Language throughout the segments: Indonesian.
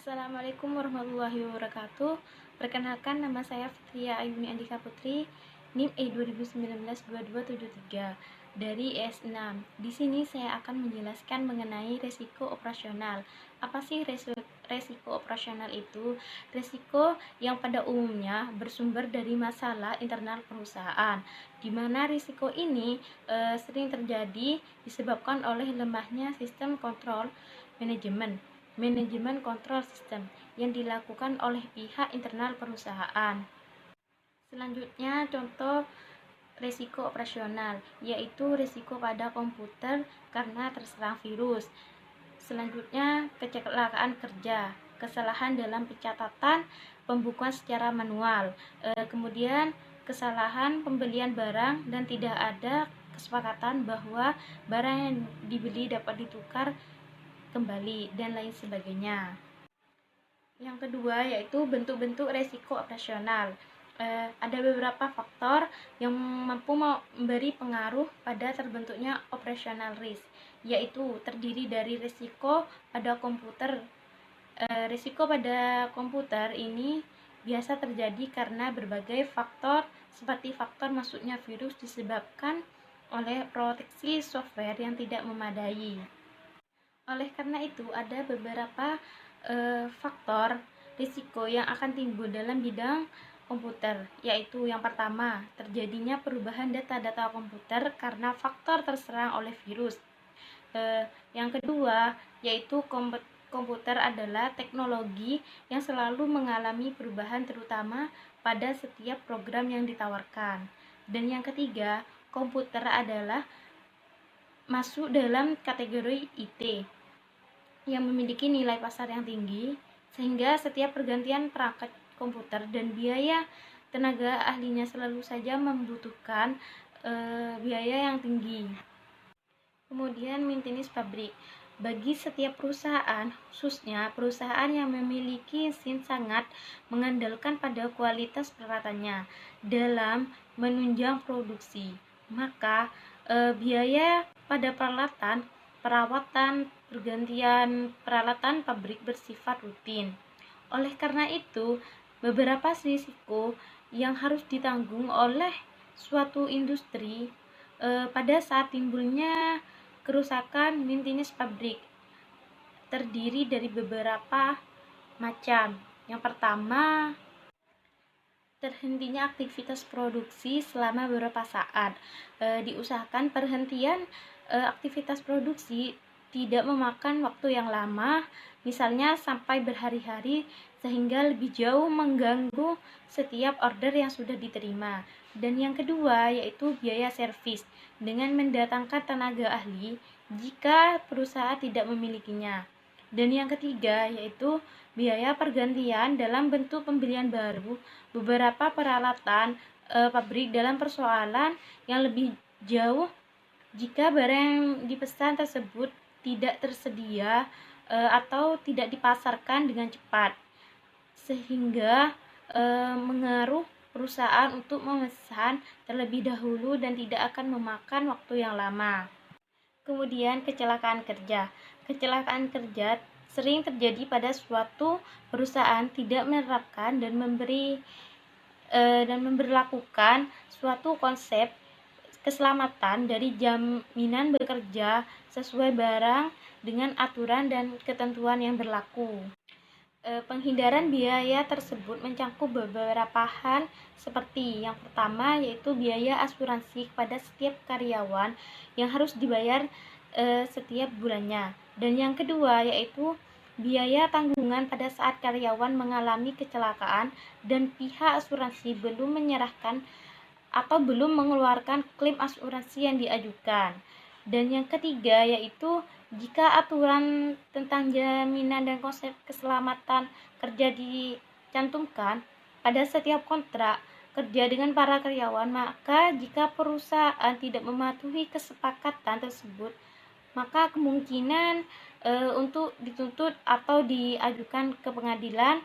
Assalamualaikum warahmatullahi wabarakatuh. Perkenalkan, nama saya Fitria Ayuni Andika Putri, NIM E2019-2273 dari S6. Di sini saya akan menjelaskan mengenai resiko operasional. Apa sih resiko operasional itu? Resiko yang pada umumnya bersumber dari masalah internal perusahaan, di mana risiko ini sering terjadi disebabkan oleh lemahnya sistem kontrol manajemen kontrol sistem yang dilakukan oleh pihak internal perusahaan. Selanjutnya, contoh risiko operasional, yaitu risiko pada komputer karena terserang virus. Selanjutnya, kecelakaan kerja, kesalahan dalam pencatatan pembukuan secara manual. Kemudian, kesalahan pembelian barang dan tidak ada kesepakatan bahwa barang yang dibeli dapat ditukar kembali dan lain sebagainya. Yang kedua yaitu bentuk-bentuk resiko operasional. Ada beberapa faktor yang mampu memberi pengaruh pada terbentuknya operational risk, yaitu terdiri dari risiko pada komputer. Risiko pada komputer ini biasa terjadi karena berbagai faktor seperti faktor masuknya virus disebabkan oleh proteksi software yang tidak memadai. Oleh karena itu, ada beberapa faktor risiko yang akan timbul dalam bidang komputer, yaitu yang pertama, terjadinya perubahan data-data komputer karena faktor terserang oleh virus. Yang kedua, yaitu komputer adalah teknologi yang selalu mengalami perubahan terutama pada setiap program yang ditawarkan. Dan yang ketiga, komputer adalah masuk dalam kategori IT yang memiliki nilai pasar yang tinggi, sehingga setiap pergantian perangkat komputer dan biaya tenaga ahlinya selalu saja membutuhkan biaya yang tinggi. Kemudian maintenance pabrik. Bagi setiap perusahaan, khususnya perusahaan yang memiliki mesin, sangat mengandalkan pada kualitas peralatannya dalam menunjang produksi. Maka biaya pada perawatan, pergantian peralatan pabrik bersifat rutin. Oleh karena itu, beberapa risiko yang harus ditanggung oleh suatu industri pada saat timbulnya kerusakan maintenance pabrik terdiri dari beberapa macam. Yang pertama, terhentinya aktivitas produksi selama beberapa saat. Diusahakan perhentian aktivitas produksi tidak memakan waktu yang lama, misalnya sampai berhari-hari, sehingga lebih jauh mengganggu setiap order yang sudah diterima. Dan yang kedua yaitu biaya servis, dengan mendatangkan tenaga ahli jika perusahaan tidak memilikinya. Dan yang ketiga yaitu biaya pergantian dalam bentuk pembelian baru beberapa peralatan pabrik dalam persoalan yang lebih jauh jika barang yang dipesan tersebut tidak tersedia atau tidak dipasarkan dengan cepat, sehingga mengaruh perusahaan untuk memesan terlebih dahulu dan tidak akan memakan waktu yang lama. Kemudian kecelakaan kerja. Kecelakaan kerja sering terjadi pada suatu perusahaan tidak menerapkan dan memberlakukan suatu konsep keselamatan dari jaminan bekerja sesuai barang dengan aturan dan ketentuan yang berlaku. Penghindaran biaya tersebut mencakup beberapa hal seperti yang pertama yaitu biaya asuransi kepada setiap karyawan yang harus dibayar setiap bulannya, dan yang kedua yaitu biaya tanggungan pada saat karyawan mengalami kecelakaan dan pihak asuransi belum menyerahkan atau belum mengeluarkan klaim asuransi yang diajukan. Dan yang ketiga yaitu jika aturan tentang jaminan dan konsep keselamatan kerja dicantumkan pada setiap kontrak kerja dengan para karyawan, maka jika perusahaan tidak mematuhi kesepakatan tersebut, maka kemungkinan untuk dituntut atau diajukan ke pengadilan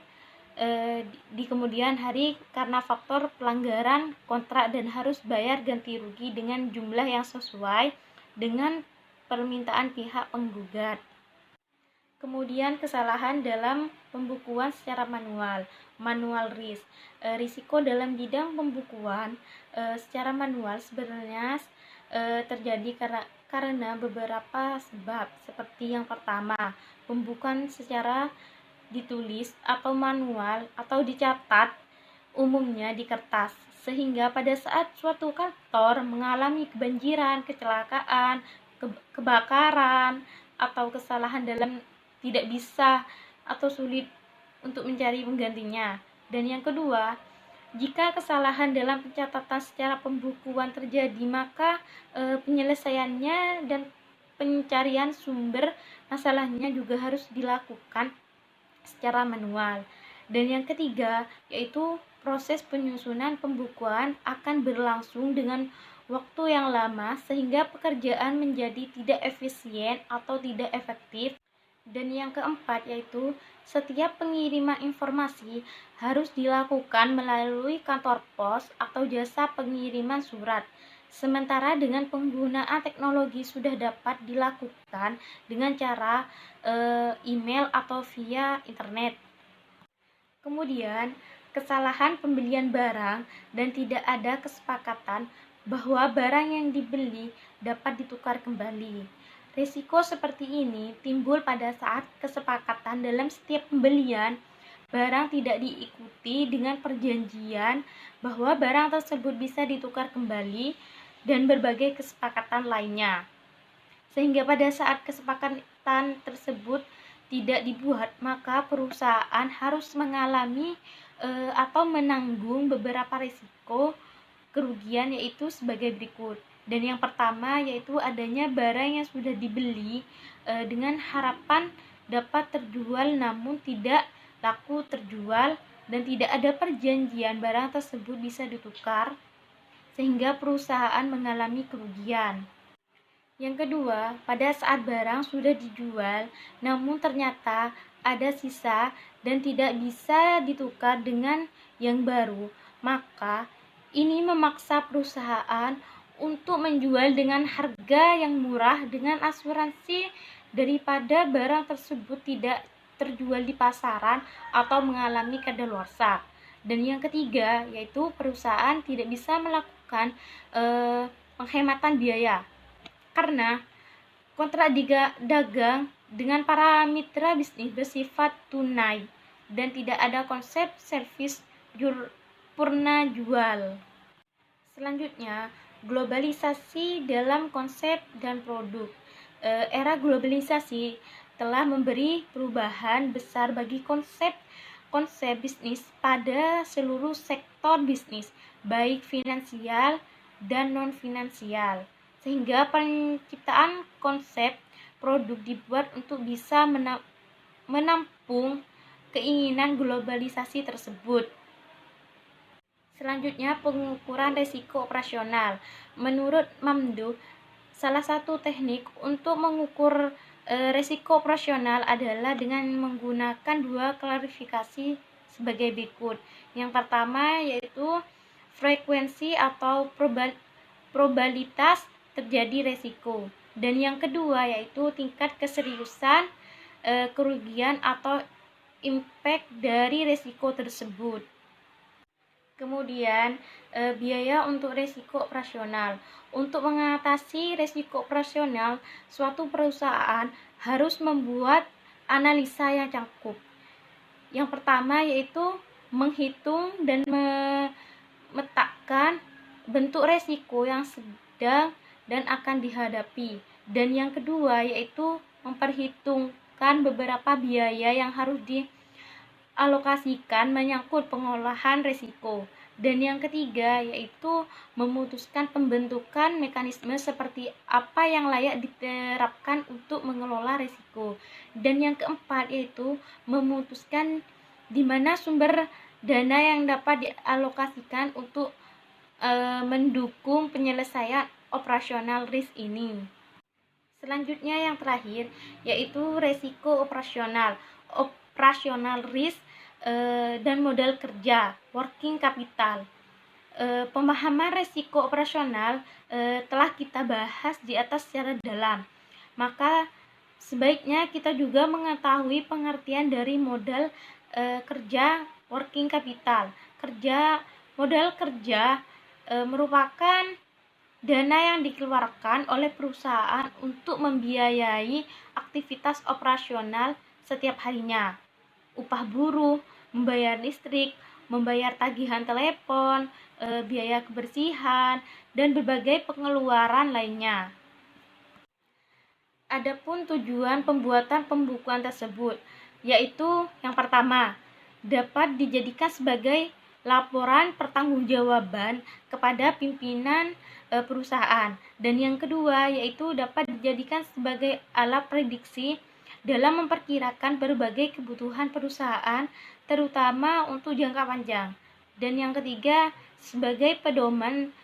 di kemudian hari karena faktor pelanggaran kontrak dan harus bayar ganti rugi dengan jumlah yang sesuai dengan permintaan pihak penggugat. Kemudian kesalahan dalam pembukuan secara manual risk. Risiko dalam bidang pembukuan secara manual sebenarnya terjadi karena beberapa sebab, seperti yang pertama, pembukuan secara ditulis atau manual atau dicatat umumnya di kertas, sehingga pada saat suatu kantor mengalami kebanjiran, kecelakaan, kebakaran, atau kesalahan dalam tidak bisa atau sulit untuk mencari penggantinya. Dan yang kedua, jika kesalahan dalam pencatatan secara pembukuan terjadi, maka penyelesaiannya dan pencarian sumber masalahnya juga harus dilakukan secara manual. Dan yang ketiga, yaitu proses penyusunan pembukuan akan berlangsung dengan waktu yang lama sehingga pekerjaan menjadi tidak efisien atau tidak efektif. Dan yang keempat, yaitu setiap pengiriman informasi harus dilakukan melalui kantor pos atau jasa pengiriman surat. Sementara dengan penggunaan teknologi sudah dapat dilakukan dengan cara email atau via internet. Kemudian, kesalahan pembelian barang dan tidak ada kesepakatan bahwa barang yang dibeli dapat ditukar kembali. Risiko seperti ini timbul pada saat kesepakatan dalam setiap pembelian barang tidak diikuti dengan perjanjian bahwa barang tersebut bisa ditukar kembali dan berbagai kesepakatan lainnya. Sehingga pada saat kesepakatan tersebut tidak dibuat, maka perusahaan harus mengalami atau menanggung beberapa risiko kerugian, yaitu sebagai berikut. Dan yang pertama yaitu adanya barang yang sudah dibeli dengan harapan dapat terjual namun tidak laku terjual dan tidak ada perjanjian barang tersebut bisa ditukar, sehingga perusahaan mengalami kerugian. Yang kedua, pada saat barang sudah dijual namun ternyata ada sisa dan tidak bisa ditukar dengan yang baru, maka ini memaksa perusahaan untuk menjual dengan harga yang murah dengan asuransi daripada barang tersebut tidak terjual di pasaran atau mengalami kadaluarsa. Dan yang ketiga, yaitu perusahaan tidak bisa melakukan penghematan biaya karena kontrak dagang dengan para mitra bisnis bersifat tunai dan tidak ada konsep servis purna jual. Selanjutnya, globalisasi dalam konsep dan produk. Era globalisasi telah memberi perubahan besar bagi konsep bisnis pada seluruh sektor bisnis, baik finansial dan non-finansial, sehingga penciptaan konsep produk dibuat untuk bisa menampung keinginan globalisasi tersebut. Selanjutnya, pengukuran risiko operasional. Menurut Mamdouh, salah satu teknik untuk mengukur risiko operasional adalah dengan menggunakan dua klasifikasi sebagai berikut. Yang pertama yaitu frekuensi atau probabilitas terjadi risiko. Dan yang kedua yaitu tingkat keseriusan kerugian atau impact dari risiko tersebut. Kemudian, biaya untuk risiko operasional. Untuk mengatasi risiko operasional, suatu perusahaan harus membuat analisa yang cakup. Yang pertama yaitu menghitung dan memetakan bentuk risiko yang sedang dan akan dihadapi. Dan yang kedua yaitu memperhitungkan beberapa biaya yang harus alokasikan menyangkut pengolahan risiko. Dan yang ketiga yaitu memutuskan pembentukan mekanisme seperti apa yang layak diterapkan untuk mengelola risiko. Dan yang keempat yaitu memutuskan di mana sumber dana yang dapat dialokasikan untuk mendukung penyelesaian operasional risk ini. Selanjutnya yang terakhir yaitu risiko operasional risk dan modal kerja, working capital. Pemahaman risiko operasional telah kita bahas di atas secara dalam. Maka Sebaiknya kita juga mengetahui pengertian dari modal kerja working capital. Modal kerja merupakan dana yang dikeluarkan oleh perusahaan untuk membiayai aktivitas operasional setiap harinya. Upah buruh, membayar listrik, membayar tagihan telepon, biaya kebersihan, dan berbagai pengeluaran lainnya. Adapun tujuan pembuatan pembukuan tersebut, yaitu yang pertama, dapat dijadikan sebagai laporan pertanggungjawaban kepada pimpinan perusahaan, dan yang kedua yaitu dapat dijadikan sebagai alat prediksi dalam memperkirakan berbagai kebutuhan perusahaan, terutama untuk jangka panjang, dan yang ketiga sebagai pedoman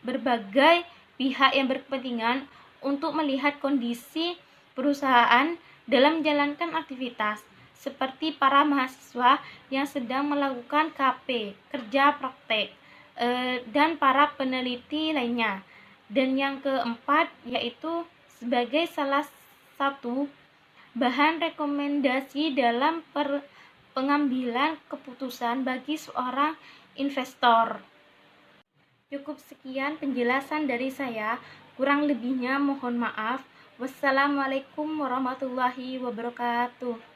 berbagai pihak yang berkepentingan untuk melihat kondisi perusahaan dalam menjalankan aktivitas, seperti para mahasiswa yang sedang melakukan KP, kerja praktek, dan para peneliti lainnya. Dan yang keempat yaitu sebagai salah satu bahan rekomendasi dalam pengambilan keputusan bagi seorang investor. Cukup sekian penjelasan dari saya, kurang lebihnya mohon maaf. Wassalamualaikum warahmatullahi wabarakatuh.